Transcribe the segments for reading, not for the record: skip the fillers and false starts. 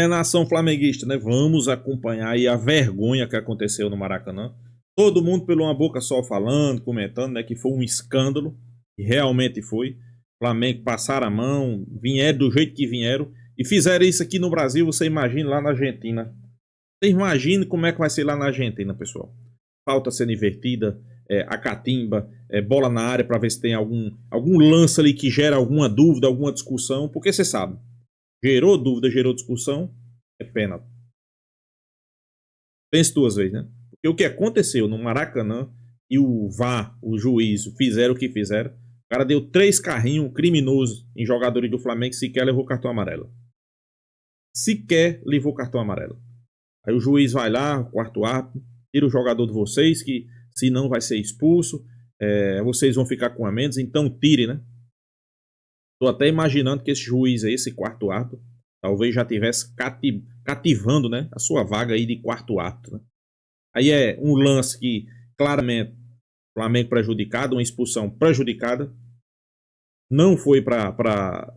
Nação flamenguista, né? Vamos acompanhar aí a vergonha que aconteceu no Maracanã. Todo mundo pelo uma boca só falando, comentando, né? Que foi um escândalo. E realmente foi. Flamengo passaram a mão, vieram do jeito que vieram. E fizeram isso aqui no Brasil, você imagina lá na Argentina. Você imagina como é que vai ser lá na Argentina, pessoal. Falta sendo invertida, a catimba, bola na área para ver se tem algum lance ali que gera alguma dúvida, alguma discussão. Porque você sabe. Gerou dúvida, gerou discussão, é pênalti. Pense duas vezes, né? Porque o que aconteceu no Maracanã e o VAR, o juiz, fizeram o que fizeram. O cara deu 3 carrinhos criminosos em jogadores do Flamengo que sequer levou cartão amarelo. Sequer levou cartão amarelo. Aí o juiz vai lá, o quarto árbitro, tira o jogador de vocês, que senão vai ser expulso. Vocês vão ficar com a menos, então tire, né? Tô até imaginando que esse juiz aí, esse quarto árbitro, talvez já estivesse cativando, né, a sua vaga aí de quarto árbitro, né? Aí é um lance que, claramente, o Flamengo prejudicado, uma expulsão prejudicada. Não foi para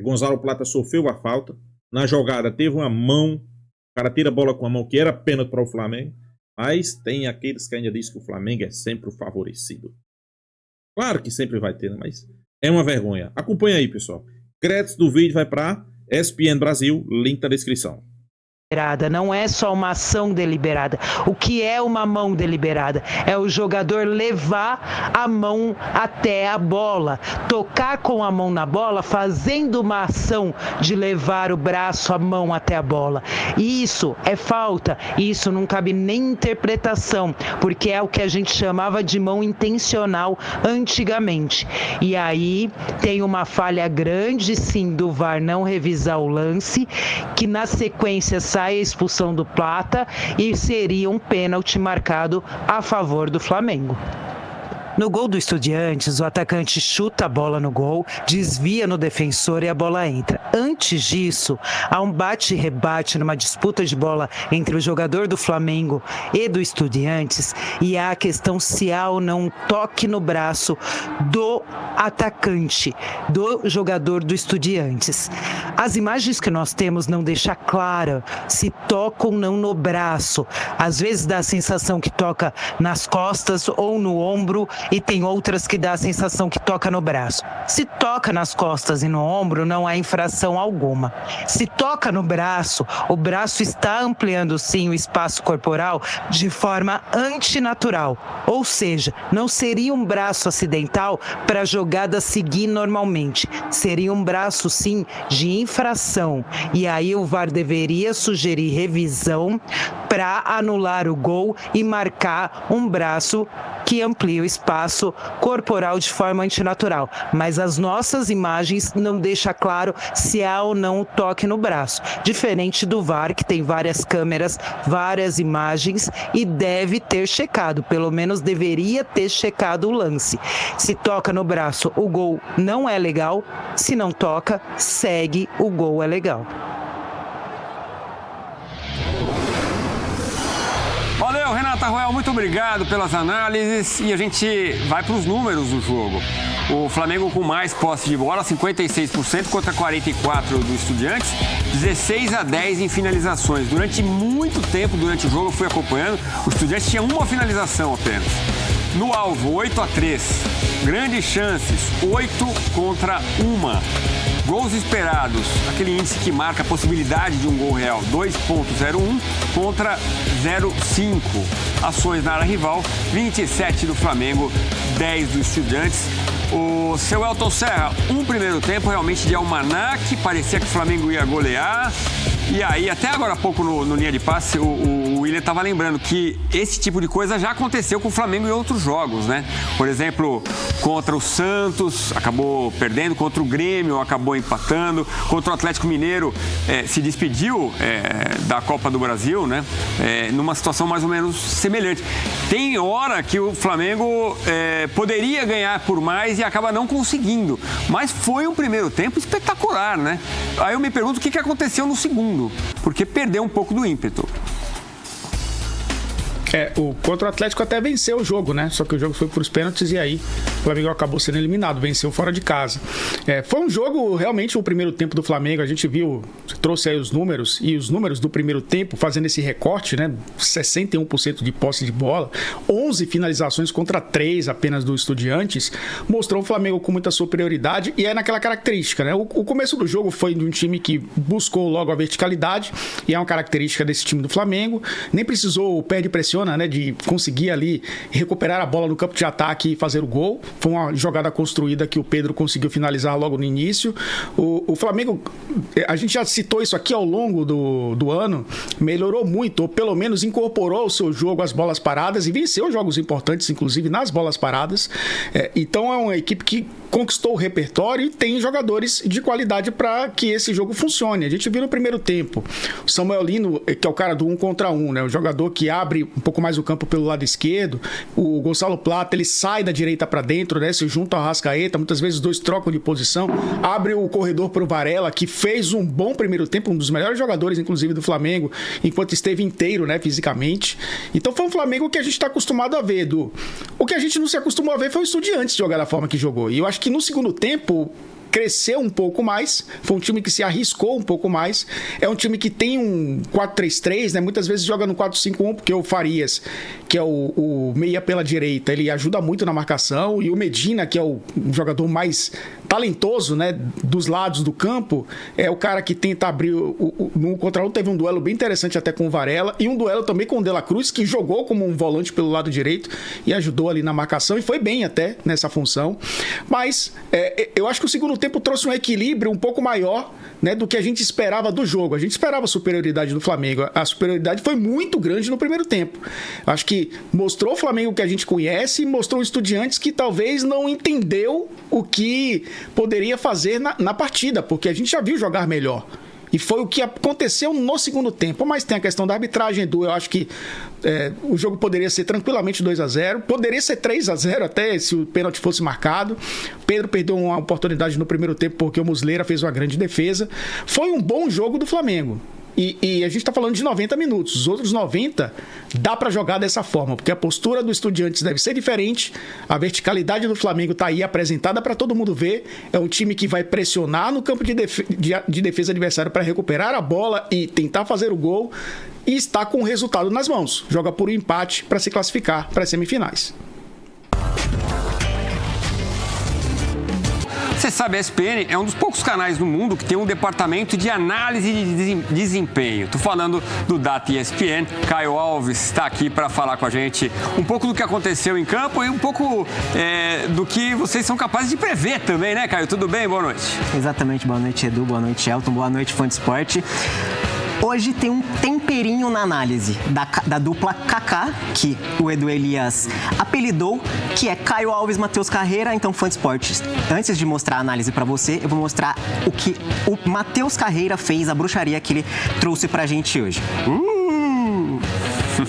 Gonzalo Plata sofreu a falta. Na jogada teve uma mão, o cara tira a bola com a mão, que era pênalti para o Flamengo. Mas tem aqueles que ainda dizem que o Flamengo é sempre o favorecido. Claro que sempre vai ter, né? Mas é uma vergonha. Acompanha aí, pessoal. Créditos do vídeo vai para ESPN Brasil, link na descrição. Não é só uma ação deliberada. O que é uma mão deliberada? É o jogador levar a mão até a bola, tocar com a mão na bola, fazendo uma ação de levar o braço, a mão até a bola. Isso é falta, isso não cabe nem interpretação, porque é o que a gente chamava de mão intencional antigamente. E aí tem uma falha grande, sim, do VAR não revisar o lance, que na sequência sai a expulsão do Plata e seria um pênalti marcado a favor do Flamengo. No gol do Estudiantes, o atacante chuta a bola no gol, desvia no defensor e a bola entra. Antes disso, há um bate-rebate numa disputa de bola entre o jogador do Flamengo e do Estudiantes e há a questão se há ou não um toque no braço do atacante, do jogador do Estudiantes. As imagens que nós temos não deixam claro se toca ou não no braço. Às vezes dá a sensação que toca nas costas ou no ombro, e tem outras que dá a sensação que toca no braço. Se toca nas costas e no ombro, não há infração alguma. Se toca no braço, o braço está ampliando sim o espaço corporal de forma antinatural. Ou seja, não seria um braço acidental para a jogada seguir normalmente. Seria um braço sim de infração. E aí o VAR deveria sugerir revisão para anular o gol e marcar um braço que amplia o espaço corporal de forma antinatural. Mas as nossas imagens não deixam claro se há ou não o toque no braço. Diferente do VAR, que tem várias câmeras, várias imagens e deve ter checado, pelo menos deveria ter checado o lance. Se toca no braço, o gol não é legal. Se não toca, segue, o gol é legal. Valeu, Renata Roel, muito obrigado pelas análises e a gente vai para os números do jogo. O Flamengo com mais posse de bola, 56% contra 44% do Estudiantes, 16-10 em finalizações. Durante muito tempo, durante o jogo, eu fui acompanhando, o Estudiantes tinha uma finalização apenas. No alvo, 8-3. Grandes chances, 8 contra 1. Gols esperados, aquele índice que marca a possibilidade de um gol real, 2,01 contra 0,5. Ações na área rival, 27 do Flamengo, 10 do Estudiantes. O seu Elton Serra, um primeiro tempo realmente de almanaque, parecia que o Flamengo ia golear. E aí, até agora há pouco no linha de passe, o Willian estava lembrando que esse tipo de coisa já aconteceu com o Flamengo em outros jogos, né? Por exemplo, contra o Santos, acabou perdendo, contra o Grêmio, acabou empatando, contra o Atlético Mineiro, se despediu da Copa do Brasil, né? Numa situação mais ou menos semelhante. Tem hora que o Flamengo poderia ganhar por mais e acaba não conseguindo, mas foi um primeiro tempo espetacular, né? Aí eu me pergunto o que aconteceu no segundo, porque perdeu um pouco do ímpeto. Contra o Atlético até venceu o jogo, né? Só que o jogo foi para os pênaltis e aí o Flamengo acabou sendo eliminado, venceu fora de casa. Foi um jogo, realmente, o primeiro tempo do Flamengo, a gente viu, você trouxe aí os números, e os números do primeiro tempo, fazendo esse recorte, né? 61% de posse de bola, 11 finalizações contra 3 apenas do Estudiantes, mostrou o Flamengo com muita superioridade, e é naquela característica, né? O começo do jogo foi de um time que buscou logo a verticalidade, e é uma característica desse time do Flamengo, nem precisou o pé de pressiona, né? De conseguir ali recuperar a bola no campo de ataque e fazer o gol. Foi uma jogada construída que o Pedro conseguiu finalizar logo no início. O Flamengo, a gente já citou isso aqui ao longo do ano, melhorou muito, ou pelo menos incorporou o seu jogo às bolas paradas e venceu jogos importantes, inclusive nas bolas paradas. Então é uma equipe que conquistou o repertório e tem jogadores de qualidade para que esse jogo funcione. A gente viu no primeiro tempo o Samuel Lino, que é o cara do 1 contra 1, né? O jogador que abre um pouco mais o campo pelo lado esquerdo. O Gonçalo Plata, ele sai da direita para dentro, né? Se junta ao Arrascaeta, muitas vezes os dois trocam de posição, abre o corredor para o Varela, que fez um bom primeiro tempo, um dos melhores jogadores, inclusive, do Flamengo, enquanto esteve inteiro, né, fisicamente. Então foi um Flamengo que a gente está acostumado a ver, Edu. O que a gente não se acostumou a ver foi o Estudiantes jogar da forma que jogou. E eu acho que no segundo tempo cresceu um pouco mais, foi um time que se arriscou um pouco mais, é um time que tem um 4-3-3, né? Muitas vezes joga no 4-5-1, porque o Farias, que é o meia pela direita, ele ajuda muito na marcação, e o Medina, que é o jogador mais talentoso, né, dos lados do campo, é o cara que tenta abrir no 1 contra 1. Teve um duelo bem interessante até com o Varela, e um duelo também com o De La Cruz, que jogou como um volante pelo lado direito e ajudou ali na marcação, e foi bem até nessa função. Mas eu acho que o segundo tempo trouxe um equilíbrio um pouco maior, né, do que a gente esperava do jogo. A gente esperava a superioridade do Flamengo. A superioridade foi muito grande no primeiro tempo. Acho que mostrou o Flamengo que a gente conhece e mostrou o Estudiantes que talvez não entendeu o que poderia fazer na partida, porque a gente já viu jogar melhor. E foi o que aconteceu no segundo tempo. Mas tem a questão da arbitragem, Edu. Eu acho que o jogo poderia ser tranquilamente 2-0. Poderia ser 3-0 até, se o pênalti fosse marcado. Pedro perdeu uma oportunidade no primeiro tempo porque o Muslera fez uma grande defesa. Foi um bom jogo do Flamengo. E a gente está falando de 90 minutos. Os outros 90 dá para jogar dessa forma, porque a postura do Estudiantes deve ser diferente. A verticalidade do Flamengo está aí apresentada para todo mundo ver. É um time que vai pressionar no campo de defesa adversário para recuperar a bola e tentar fazer o gol. E está com o resultado nas mãos. Joga por um empate para se classificar para as semifinais. Você sabe, a ESPN é um dos poucos canais do mundo que tem um departamento de análise de desempenho. Estou falando do Data ESPN. Caio Alves está aqui para falar com a gente um pouco do que aconteceu em campo e um pouco do que vocês são capazes de prever também, né, Caio? Tudo bem? Boa noite. Exatamente. Boa noite, Edu. Boa noite, Elton. Boa noite, fã de esporte. Hoje tem um temperinho na análise da dupla Kaká, que o Edu Elias apelidou, que é Caio Alves, Matheus Carreira. Então, fã de esportes, antes de mostrar a análise pra você, eu vou mostrar o que o Matheus Carreira fez, a bruxaria que ele trouxe pra gente hoje.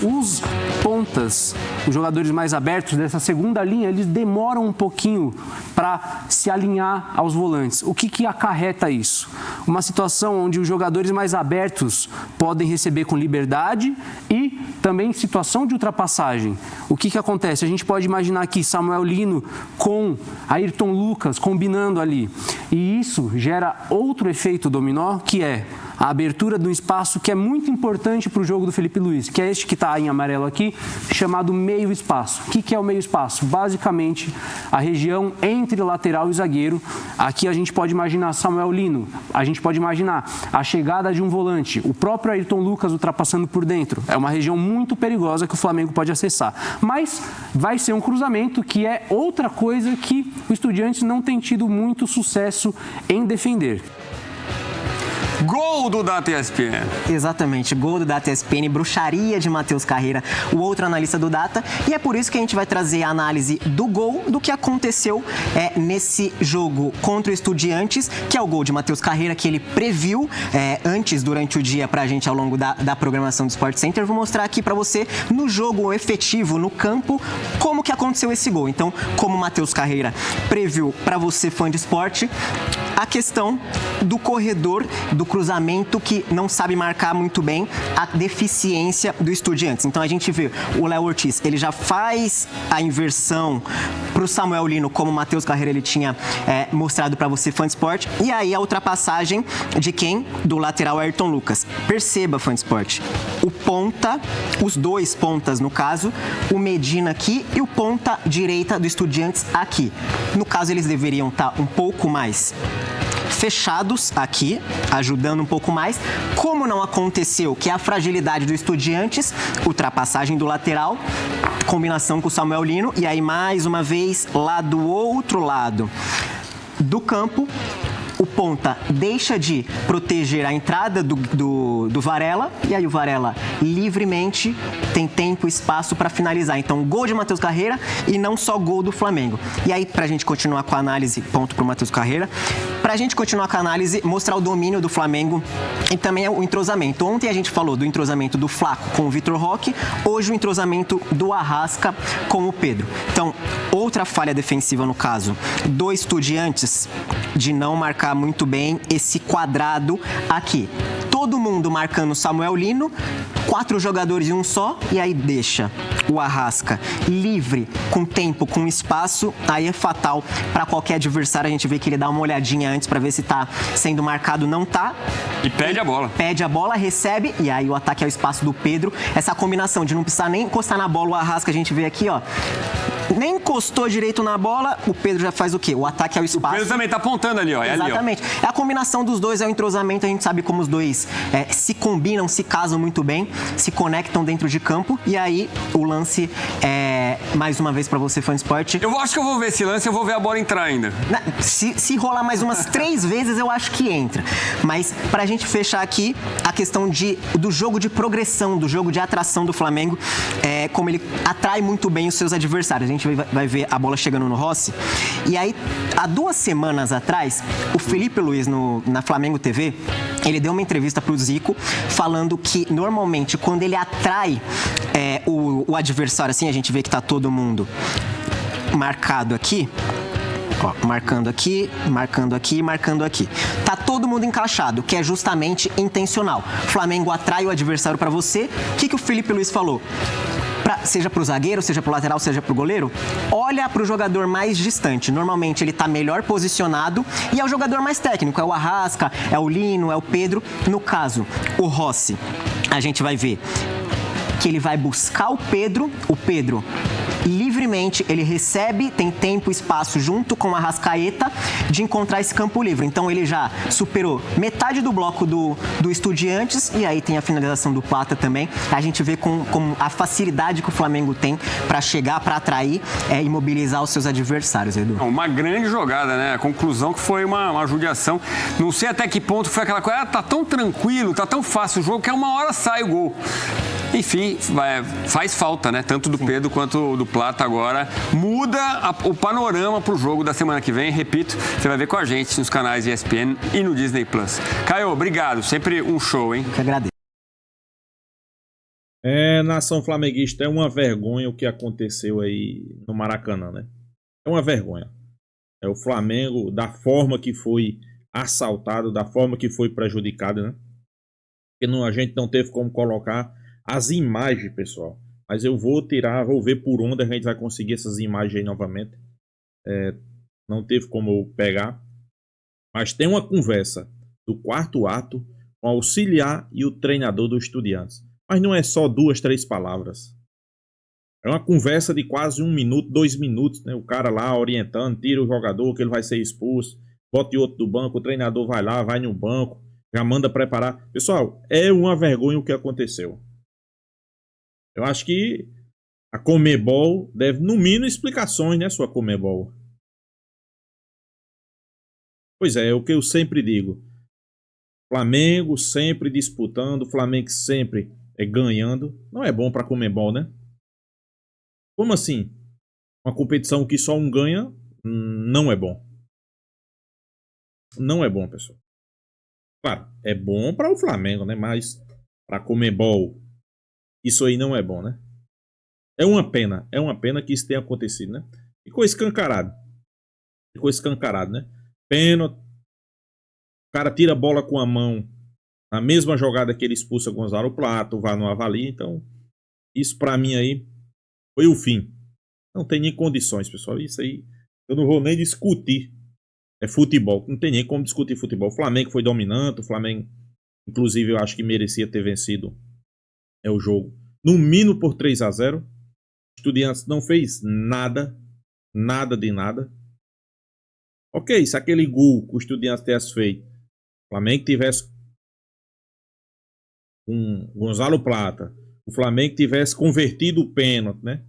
Os pontas, os jogadores mais abertos dessa segunda linha, eles demoram um pouquinho para se alinhar aos volantes. O que acarreta isso? Uma situação onde os jogadores mais abertos podem receber com liberdade e também situação de ultrapassagem. O que acontece? A gente pode imaginar aqui Samuel Lino com Ayrton Lucas combinando ali. E isso gera outro efeito dominó, que é a abertura de um espaço que é muito importante para o jogo do Felipe Luiz, que é este que está em amarelo aqui, chamado meio espaço. O que é o meio espaço? Basicamente, a região entre lateral e zagueiro. Aqui a gente pode imaginar Samuel Lino, a gente pode imaginar a chegada de um volante, o próprio Ayrton Lucas ultrapassando por dentro. É uma região muito perigosa que o Flamengo pode acessar. Mas vai ser um cruzamento que é outra coisa que o Estudiantes não tem tido muito sucesso em defender. Gol do Data ESPN. Exatamente, gol do Data ESPN, bruxaria de Matheus Carreira, o outro analista do Data. E é por isso que a gente vai trazer a análise do gol, do que aconteceu nesse jogo contra o Estudiantes, que é o gol de Matheus Carreira, que ele previu antes, durante o dia, pra gente ao longo da programação do Sport Center. Eu vou mostrar aqui pra você, no jogo efetivo, no campo, como que aconteceu esse gol. Então, como o Matheus Carreira previu pra você, fã de esporte, a questão do corredor, do cruzamento que não sabe marcar muito bem, a deficiência do Estudiantes. Então a gente vê o Léo Ortiz, ele já faz a inversão pro Samuel Lino, como o Matheus Carreira ele tinha mostrado para você, Fã de Esporte. E aí a ultrapassagem de quem? Do lateral Ayrton Lucas. Perceba, Fã de Esporte, o ponta, os dois pontas no caso, o Medina aqui e o ponta direita do Estudiantes aqui. No caso, eles deveriam estar um pouco mais fechados aqui, ajudando um pouco mais. Como não aconteceu, que é a fragilidade do Estudiantes, ultrapassagem do lateral, combinação com o Samuel Lino, e aí mais uma vez lá do outro lado do campo, o ponta deixa de proteger a entrada do Varela, e aí o Varela livremente tem tempo e espaço para finalizar. Então, gol de Matheus Carreira e não só gol do Flamengo. E aí, para a gente continuar com a análise, ponto para o Matheus Carreira, para a gente continuar com a análise, mostrar o domínio do Flamengo e também o entrosamento. Ontem a gente falou do entrosamento do Flaco com o Vitor Roque, hoje o entrosamento do Arrasca com o Pedro. Então, outra falha defensiva no caso do Estudiantes, de não marcar muito bem esse quadrado aqui. Todo mundo marcando Samuel Lino, 4 jogadores em um só, e aí deixa o Arrasca livre, com tempo, com espaço, aí é fatal para qualquer adversário. A gente vê que ele dá uma olhadinha antes para ver se tá sendo marcado, não tá. E pede a bola. Pede a bola, recebe, e aí o ataque é o espaço do Pedro. Essa combinação de não precisar nem encostar na bola, o Arrasca a gente vê aqui, ó. Nem encostou direito na bola, o Pedro já faz o quê? O ataque é o espaço. O Pedro também tá apontando ali, ó. É Exatamente. Ali, ó. É a combinação dos dois, é o entrosamento. A gente sabe como os dois se combinam, se casam muito bem, se conectam dentro de campo. E aí, o lance é, mais uma vez pra você, Fã de Esporte. Eu acho que eu vou ver esse lance, eu vou ver a bola entrar ainda. Se rolar mais umas 3 vezes, eu acho que entra. Mas pra gente fechar aqui, a questão do jogo de progressão, do jogo de atração do Flamengo, como ele atrai muito bem os seus adversários. A gente vai ver a bola chegando no Rossi. E aí, há 2 semanas atrás, o Felipe Luiz, na Flamengo TV, ele deu uma entrevista pro Zico, falando que, normalmente, quando ele atrai o adversário, assim, a gente vê que tá todo mundo marcado aqui, ó, marcando aqui, marcando aqui, marcando aqui. Tá todo mundo encaixado, que é justamente intencional. Flamengo atrai o adversário para você. O que o Felipe Luiz falou? Seja pro zagueiro, seja pro lateral, seja pro goleiro, olha pro jogador mais distante. Normalmente ele tá melhor posicionado e é o jogador mais técnico. É o Arrasca, é o Lino, é o Pedro. No caso, o Rossi, a gente vai ver que ele vai buscar o Pedro livremente, ele recebe, tem tempo e espaço junto com a Arrascaeta de encontrar esse campo livre. Então ele já superou metade do bloco do Estudiantes, e aí tem a finalização do Plata também. A gente vê com a facilidade que o Flamengo tem para chegar, para atrair e mobilizar os seus adversários, Edu. Uma grande jogada, né? A conclusão que foi uma judiação. Não sei até que ponto foi aquela coisa, tá tão tranquilo, tá tão fácil o jogo que uma hora sai o gol. Enfim, faz falta, né? Tanto do Pedro quanto do Plata agora. Muda o panorama pro jogo da semana que vem. Repito, você vai ver com a gente nos canais ESPN e no Disney+. Caio, obrigado. Sempre um show, hein? Que agradeço. Nação flamenguista, é uma vergonha o que aconteceu aí no Maracanã, né? É uma vergonha. É o Flamengo, da forma que foi assaltado, da forma que foi prejudicado, né? Porque a gente não teve como colocar as imagens, pessoal. Mas eu vou ver por onde a gente vai conseguir essas imagens aí novamente. Não teve como eu pegar. Mas tem uma conversa do 4º ato com o auxiliar e o treinador do Estudiantes. Mas não é só 2, 3 palavras. É uma conversa de quase 1 minuto, 2 minutos, né? O cara lá orientando, tira o jogador que ele vai ser expulso, bota outro do banco, o treinador vai lá, vai no banco, já manda preparar. Pessoal, é uma vergonha o que aconteceu. Eu acho que a Conmebol deve, no mínimo, explicações, né, sua Conmebol? Pois é o que eu sempre digo. Flamengo sempre disputando, Flamengo sempre ganhando. Não é bom para a Conmebol, né? Como assim? Uma competição que só um ganha, não é bom. Não é bom, pessoal. Claro, é bom para o Flamengo, né? Mas para a Conmebol, isso aí não é bom, né? É uma pena que isso tenha acontecido, né? Ficou escancarado, né? Pênalti. O cara tira a bola com a mão na mesma jogada que ele expulsa Gonzalo Plata, o VAR não avalia. Então, isso pra mim aí foi o fim. Não tem nem condições, pessoal. Isso aí eu não vou nem discutir. É futebol. Não tem nem como discutir futebol. O Flamengo foi dominante. O Flamengo, inclusive, eu acho que merecia ter vencido o jogo. No mínimo por 3-0. O Estudiantes não fez nada. Nada de nada. Ok, se aquele gol que o Estudiantes tivesse feito, o Flamengo tivesse com Gonzalo Plata, o Flamengo tivesse convertido o pênalti, né?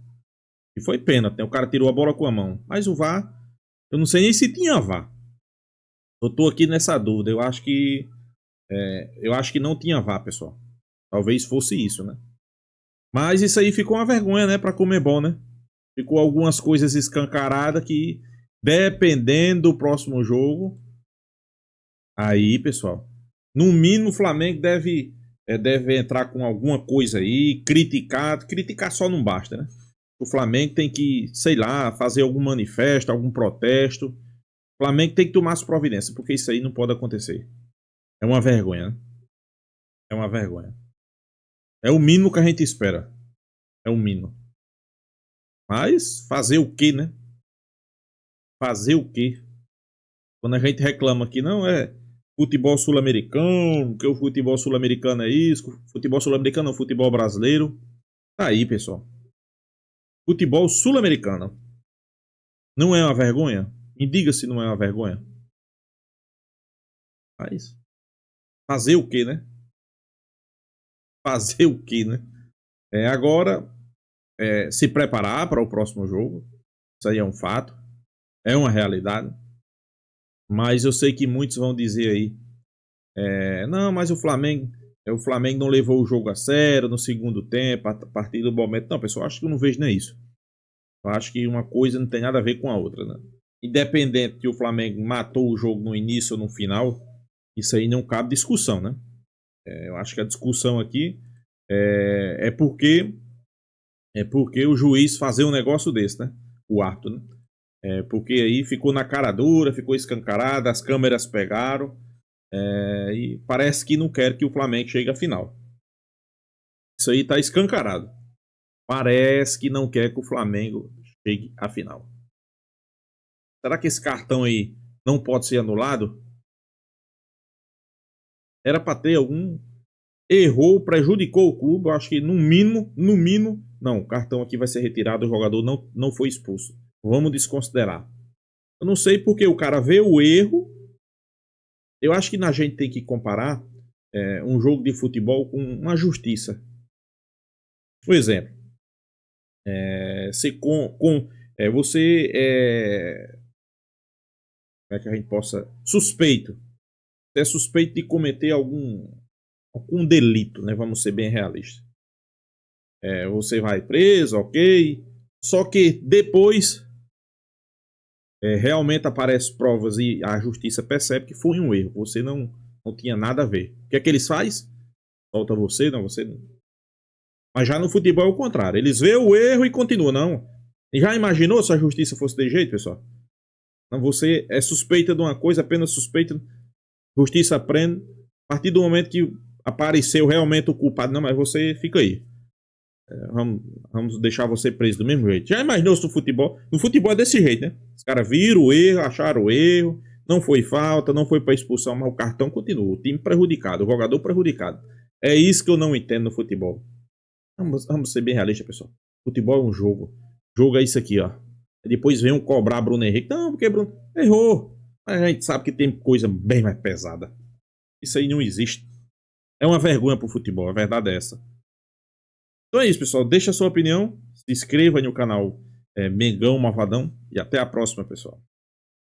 E foi pênalti, né? O cara tirou a bola com a mão. Mas o VAR, eu não sei nem se tinha VAR. Eu tô aqui nessa dúvida. Eu acho que não tinha VAR, pessoal. Talvez fosse isso, né? Mas isso aí ficou uma vergonha, né? Pra Conmebol, né? Ficou algumas coisas escancaradas que, dependendo do próximo jogo, aí, pessoal, no mínimo o Flamengo deve entrar com alguma coisa aí, criticar só não basta, né? O Flamengo tem que, sei lá, fazer algum manifesto, algum protesto. O Flamengo tem que tomar as providências, porque isso aí não pode acontecer. É uma vergonha, né? É uma vergonha. É o mínimo que a gente espera. É o mínimo. Mas fazer o quê, né? Fazer o quê? Quando a gente reclama que não é futebol sul-americano, que o futebol sul-americano é isso, futebol sul-americano não, futebol brasileiro. Tá aí, pessoal. Futebol sul-americano. Não é uma vergonha? Me diga se não é uma vergonha. Mas fazer o quê, né? Fazer o quê, né? Agora, se preparar para o próximo jogo. Isso aí é um fato. É uma realidade. Mas eu sei que muitos vão dizer aí, não, mas o Flamengo não levou o jogo a sério no segundo tempo, a partir do momento. Não, pessoal, acho que eu não vejo nem isso. Eu acho que uma coisa não tem nada a ver com a outra, né? Independente que o Flamengo matou o jogo no início ou no final, isso aí não cabe discussão, né? Eu acho que a discussão aqui é porque o juiz fazer um negócio desse, né? O árbitro, né? Porque aí ficou na cara dura, ficou escancarado, as câmeras pegaram, e parece que não quer que o Flamengo chegue à final. Isso aí tá escancarado. Parece que não quer que o Flamengo chegue à final. Será que esse cartão aí não pode ser anulado? Era para ter algum... Errou, prejudicou o clube. Eu acho que no mínimo... Não, o cartão aqui vai ser retirado. O jogador não foi expulso. Vamos desconsiderar. Eu não sei porque o cara vê o erro. Eu acho que a gente tem que comparar um jogo de futebol com uma justiça. Por exemplo, você como é que a gente possa... Suspeito. Você é suspeito de cometer algum delito, né? Vamos ser bem realistas. Você vai preso, ok. Só que depois realmente aparecem provas e a justiça percebe que foi um erro. Você não tinha nada a ver. O que é que eles fazem? Solta você, não, você não. Mas já no futebol é o contrário. Eles veem o erro e continuam, não. E já imaginou se a justiça fosse de jeito, pessoal? Não, você é suspeita de uma coisa, apenas suspeita. Justiça prende. A partir do momento que apareceu realmente o culpado, não, mas você fica aí. Vamos deixar você preso do mesmo jeito. Já imaginou se no futebol? No futebol é desse jeito, né? Os caras viram o erro, acharam o erro, não foi falta, não foi para expulsão, mas o cartão continua. O time prejudicado, o jogador prejudicado. É isso que eu não entendo no futebol. Vamos ser bem realistas, pessoal. Futebol é um jogo. Jogo é isso aqui, ó. Depois vem cobrar Bruno Henrique. Não, porque Bruno errou. Mas a gente sabe que tem coisa bem mais pesada. Isso aí não existe. É uma vergonha pro futebol, a verdade é essa. Então é isso, pessoal. Deixa a sua opinião. Se inscreva no canal Mengão Malvadão. E até a próxima, pessoal.